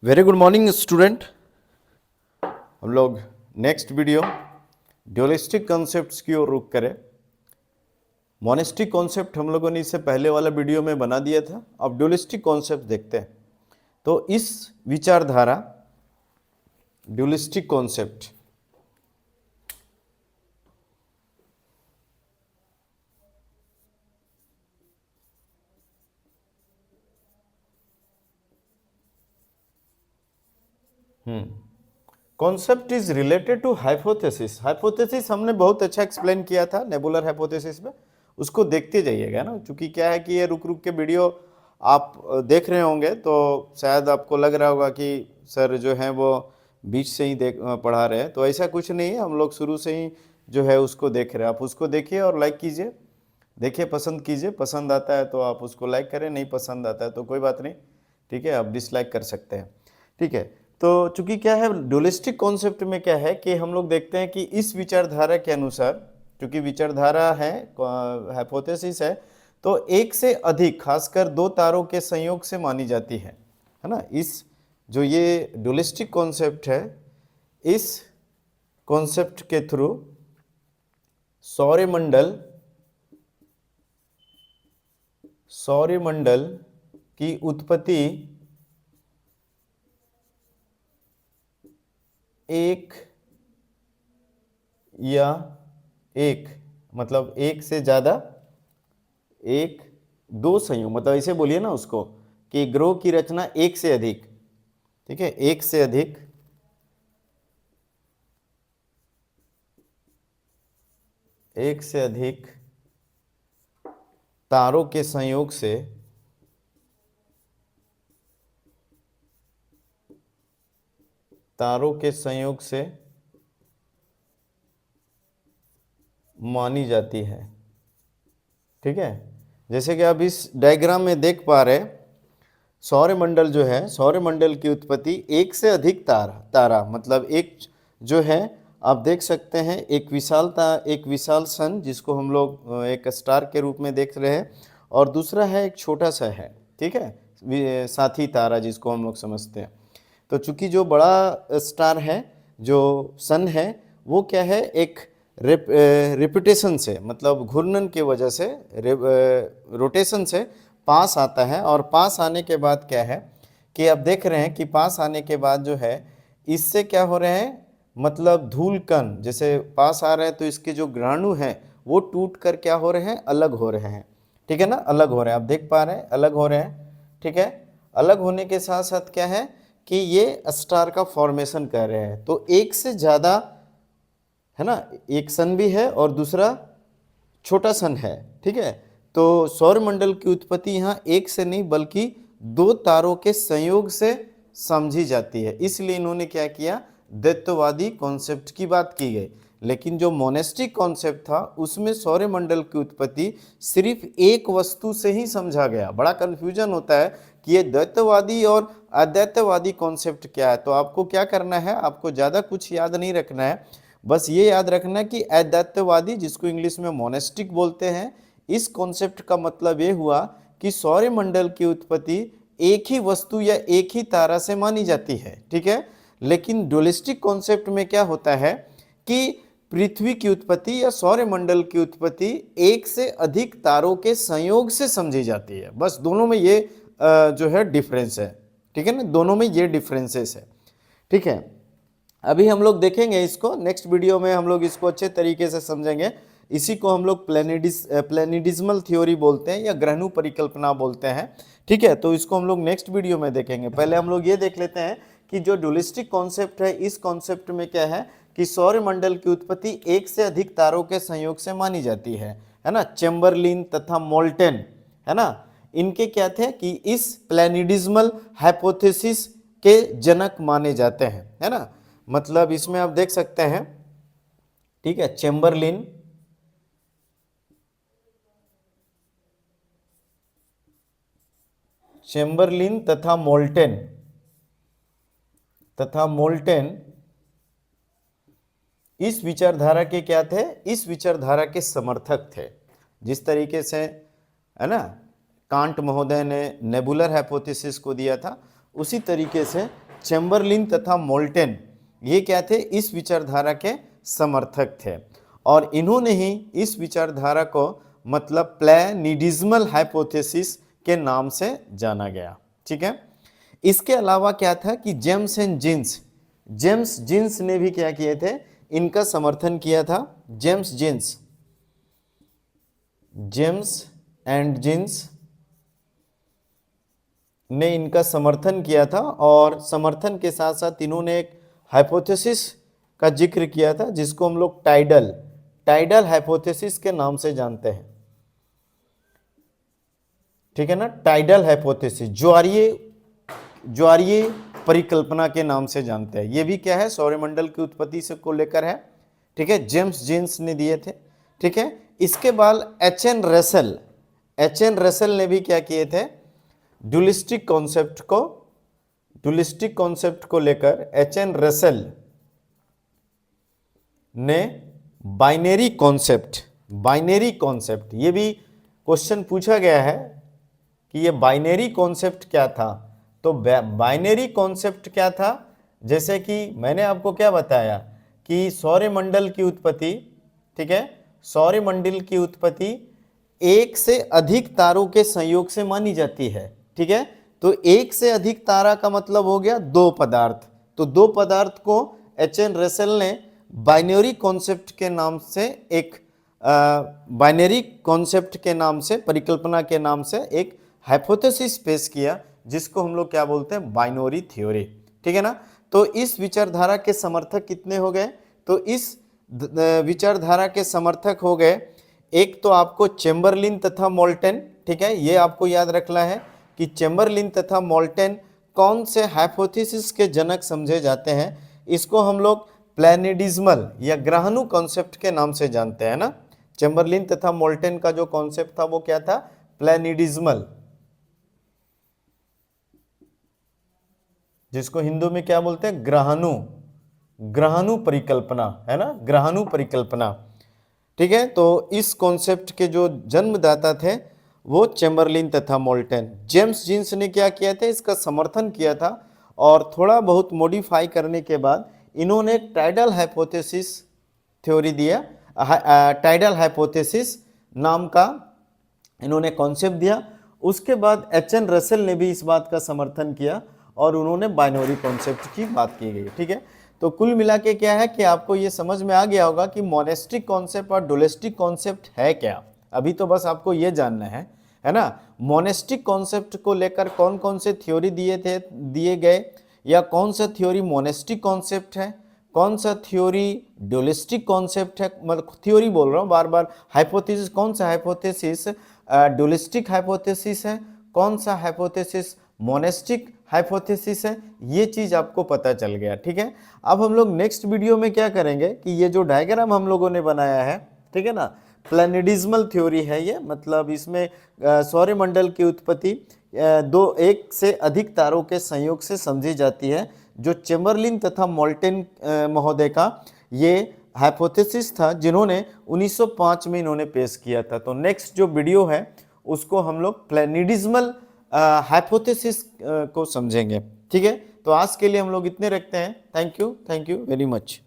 Very good morning student. हम लोग next video dualistic concepts की ओर रुख करें। मोनेस्टिक कॉन्सेप्ट हम लोगों ने इससे पहले वाला वीडियो में बना दिया था। अब ड्यूलिस्टिक कॉन्सेप्ट देखते हैं। तो इस विचारधारा dualistic concept concept is related to hypothesis. Hypothesis हमने बहुत अच्छा एक्सप्लेन किया था नेबुलर हाइपोथेसिस में, उसको देखते जाइएगा ना। चूंकि क्या है कि ये रुक रुक के वीडियो आप देख रहे होंगे तो शायद आपको लग रहा होगा कि सर जो है वो बीच से ही पढ़ा रहे हैं, तो ऐसा कुछ नहीं है। हम लोग शुरू से ही जो है उसको देख रहे हैं। आप उसको देखिए और लाइक कीजिए, देखिए, पसंद कीजिए। पसंद आता है तो आप उसको लाइक करें, नहीं पसंद आता है तो कोई बात नहीं, ठीक है, आप डिसलाइक कर सकते हैं, ठीक है। तो चूंकि क्या है ड्यूलिस्टिक कॉन्सेप्ट में क्या है कि हम लोग देखते हैं कि इस विचारधारा के अनुसार, चूंकि विचारधारा है, हाइपोथेसिस है, तो एक से अधिक, खासकर दो तारों के संयोग से मानी जाती है ना। इस जो ये ड्यूलिस्टिक कॉन्सेप्ट है, इस कॉन्सेप्ट के थ्रू सौरमंडल की उत्पत्ति एक या एक, मतलब एक से ज्यादा, एक दो संयोग, मतलब ऐसे बोलिए ना उसको कि ग्रह की रचना एक से अधिक, ठीक है, एक से अधिक तारों के संयोग से मानी जाती है, ठीक है। जैसे कि आप इस डायग्राम में देख पा रहे, सौरमंडल जो है, सौरमंडल की उत्पत्ति एक से अधिक तारा, मतलब एक जो है, आप देख सकते हैं एक विशाल सन जिसको हम लोग एक स्टार के रूप में देख रहे हैं, और दूसरा है एक छोटा सा है, ठीक है, साथी तारा जिसको हम लोग समझते हैं। तो चूंकि जो बड़ा स्टार है, जो सन है, वो क्या है, एक रिपिटेशन से, मतलब घूर्णन की वजह से, रोटेशन से पास आता है। और पास आने के बाद क्या है कि आप देख रहे हैं कि पास आने के बाद जो है, इससे क्या हो रहे हैं, मतलब धूल कण जैसे पास आ रहे हैं तो इसके जो ग्रहाणु हैं वो टूट कर क्या हो रहे हैं, अलग हो रहे हैं, ठीक है ना, अलग हो रहे हैं। आप देख पा रहे हैं अलग हो रहे हैं, ठीक है। अलग होने के साथ साथ क्या है कि ये स्टार का फॉर्मेशन कर रहे हैं। तो एक से ज्यादा है ना, एक सन भी है और दूसरा छोटा सन है, ठीक है। तो सौरमंडल की उत्पत्ति यहाँ एक से नहीं बल्कि दो तारों के संयोग से समझी जाती है। इसलिए इन्होंने क्या किया, द्वैतवादी कॉन्सेप्ट की बात की गई। लेकिन जो मोनेस्टिक कॉन्सेप्ट था उसमें सौरमंडल की उत्पत्ति सिर्फ एक वस्तु से ही समझा गया। बड़ा कंफ्यूजन होता है कि ये द्वैतवादी और अद्वैतवादी कॉन्सेप्ट क्या है। तो आपको क्या करना है, आपको ज़्यादा कुछ याद नहीं रखना है, बस ये याद रखना कि अद्वैतवादी, जिसको इंग्लिश में मोनेस्टिक बोलते हैं, इस कॉन्सेप्ट का मतलब ये हुआ कि सौरमंडल की उत्पत्ति एक ही वस्तु या एक ही तारा से मानी जाती है, ठीक है। लेकिन ड्यूलिस्टिक कॉन्सेप्ट में क्या होता है कि पृथ्वी की उत्पत्ति या सौरमंडल की उत्पत्ति एक से अधिक तारों के संयोग से समझी जाती है। बस दोनों में ये जो है डिफरेंस है, ठीक है ना, दोनों में ये डिफरेंसेस है, ठीक है। अभी हम लोग देखेंगे इसको, नेक्स्ट वीडियो में हम लोग इसको अच्छे तरीके से समझेंगे। इसी को हम लोग प्लेनिडिज्मल थ्योरी बोलते हैं या ग्रहणु परिकल्पना बोलते हैं, ठीक है। तो इसको हम लोग नेक्स्ट वीडियो में देखेंगे। पहले हम लोग ये देख लेते हैं कि जो ड्यूलिस्टिक कॉन्सेप्ट है, इस कॉन्सेप्ट में क्या है कि सौरमंडल की उत्पत्ति एक से अधिक तारों के संयोग से मानी जाती है ना। चेम्बरलिन तथा मोल्टन, है ना, इनके क्या थे कि इस प्लेनिडिज्मल हाइपोथेसिस के जनक माने जाते हैं, है ना। मतलब इसमें आप देख सकते हैं, ठीक है, चेम्बरलिन तथा मोल्टेन इस विचारधारा के क्या थे, इस विचारधारा के समर्थक थे। जिस तरीके से, है ना, कांट महोदय ने नेबुलर हाइपोथेसिस को दिया था, उसी तरीके से चैम्बरलिन तथा मोल्टन ये क्या थे, इस विचारधारा के समर्थक थे और इन्होंने ही इस विचारधारा को मतलब प्लेनिडिज्मल हाइपोथेसिस के नाम से जाना गया। ठीक है, इसके अलावा क्या था कि जेम्स जीन्स ने भी क्या किए थे, इनका समर्थन किया था। जेम्स एंड जीन्स ने इनका समर्थन किया था और समर्थन के साथ साथ इन्होंने एक हाइपोथेसिस का जिक्र किया था जिसको हम लोग टाइडल हाइपोथेसिस के नाम से जानते हैं। ठीक है ना, टाइडल हाइपोथेसिस, ज्वारीय परिकल्पना के नाम से जानते हैं। ये भी क्या है, सौरमंडल की उत्पत्ति से को लेकर है। ठीक है, जेम्स जीन्स ने दिए थे। ठीक है, इसके बाद एच एन रसेल ने भी क्या किए थे, ड्यूलिस्टिक कॉन्सेप्ट को लेकर एच एन रसेल ने बाइनरी कॉन्सेप्ट, ये भी क्वेश्चन पूछा गया है कि ये बाइनरी कॉन्सेप्ट क्या था। तो बाइनरी कॉन्सेप्ट क्या था, जैसे कि मैंने आपको क्या बताया कि सौरमंडल की उत्पत्ति, ठीक है, सौरमंडल की उत्पत्ति एक से अधिक तारों के संयोग से मानी जाती है। ठीक है, तो एक से अधिक तारा का मतलब हो गया दो पदार्थ। तो दो पदार्थ को एच एन रसेल ने बाइनरी कॉन्सेप्ट के नाम से परिकल्पना के नाम से एक हाइपोथेसिस पेश किया, जिसको हम लोग क्या बोलते हैं, बाइनरी थ्योरी। ठीक है ना, तो इस विचारधारा के समर्थक कितने हो गए, तो इस विचारधारा के समर्थक हो गए, एक तो आपको चैम्बरलिन तथा मोल्टन। ठीक है, ये आपको याद रखना है कि चैम्बरलिन तथा मोल्टन कौन से हाइपोथेसिस के जनक समझे जाते हैं। इसको हम लोग प्लेनिडिज्मल या ग्रहाणु कॉन्सेप्ट के नाम से जानते हैं ना। चैम्बरलिन तथा मोल्टन का जो कॉन्सेप्ट था वो क्या था, प्लेनिडिज्मल, जिसको हिंदू में क्या बोलते हैं, ग्रहाणु परिकल्पना, है ना, ग्रहाणु परिकल्पना। ठीक है, तो इस कॉन्सेप्ट के जो जन्मदाता थे वो चैम्बरलिन तथा मोल्टन। जेम्स जीन्स ने क्या किया था, इसका समर्थन किया था और थोड़ा बहुत मॉडिफाई करने के बाद इन्होंने टाइडल हाइपोथेसिस थ्योरी दिया, टाइडल हाइपोथेसिस नाम का इन्होंने कॉन्सेप्ट दिया। उसके बाद एच एन रसेल ने भी इस बात का समर्थन किया और उन्होंने बाइनरी कॉन्सेप्ट की बात की गई। ठीक है, तो कुल मिला के क्या है कि आपको ये समझ में आ गया होगा कि मोनेस्टिक कॉन्सेप्ट और डुलिस्टिक कॉन्सेप्ट है क्या। अभी तो बस आपको ये जानना है ना, मोनेस्टिक कॉन्सेप्ट को लेकर कौन कौन से थ्योरी दिए गए, या कौन सा थ्योरी मोनेस्टिक कॉन्सेप्ट है, कौन सा थ्योरी डुलिस्टिक कॉन्सेप्ट है। मतलब थ्योरी बोल रहा हूँ बार बार, हाइपोथेसिस कौन सा हाइपोथेसिस डुलिस्टिक हाइपोथेसिस है, कौन सा हाइपोथेसिस मोनेस्टिक हाइपोथेसिस है, ये चीज आपको पता चल गया। ठीक है, अब हम लोग नेक्स्ट वीडियो में क्या करेंगे कि ये जो डायग्राम हम लोगों ने बनाया है, ठीक है ना, प्लेनिडिज्मल थ्योरी है ये, मतलब इसमें सौरमंडल की उत्पत्ति एक से अधिक तारों के संयोग से समझी जाती है, जो चैम्बरलिन तथा मोल्टन महोदय का ये हाइपोथेसिस था, जिन्होंने 1905 में इन्होंने पेश किया था। तो नेक्स्ट जो वीडियो है उसको हम लोग प्लेनिडिज्मल हाइपोथेसिस को समझेंगे। ठीक है, तो आज के लिए हम लोग इतने रखते हैं। Thank you very much.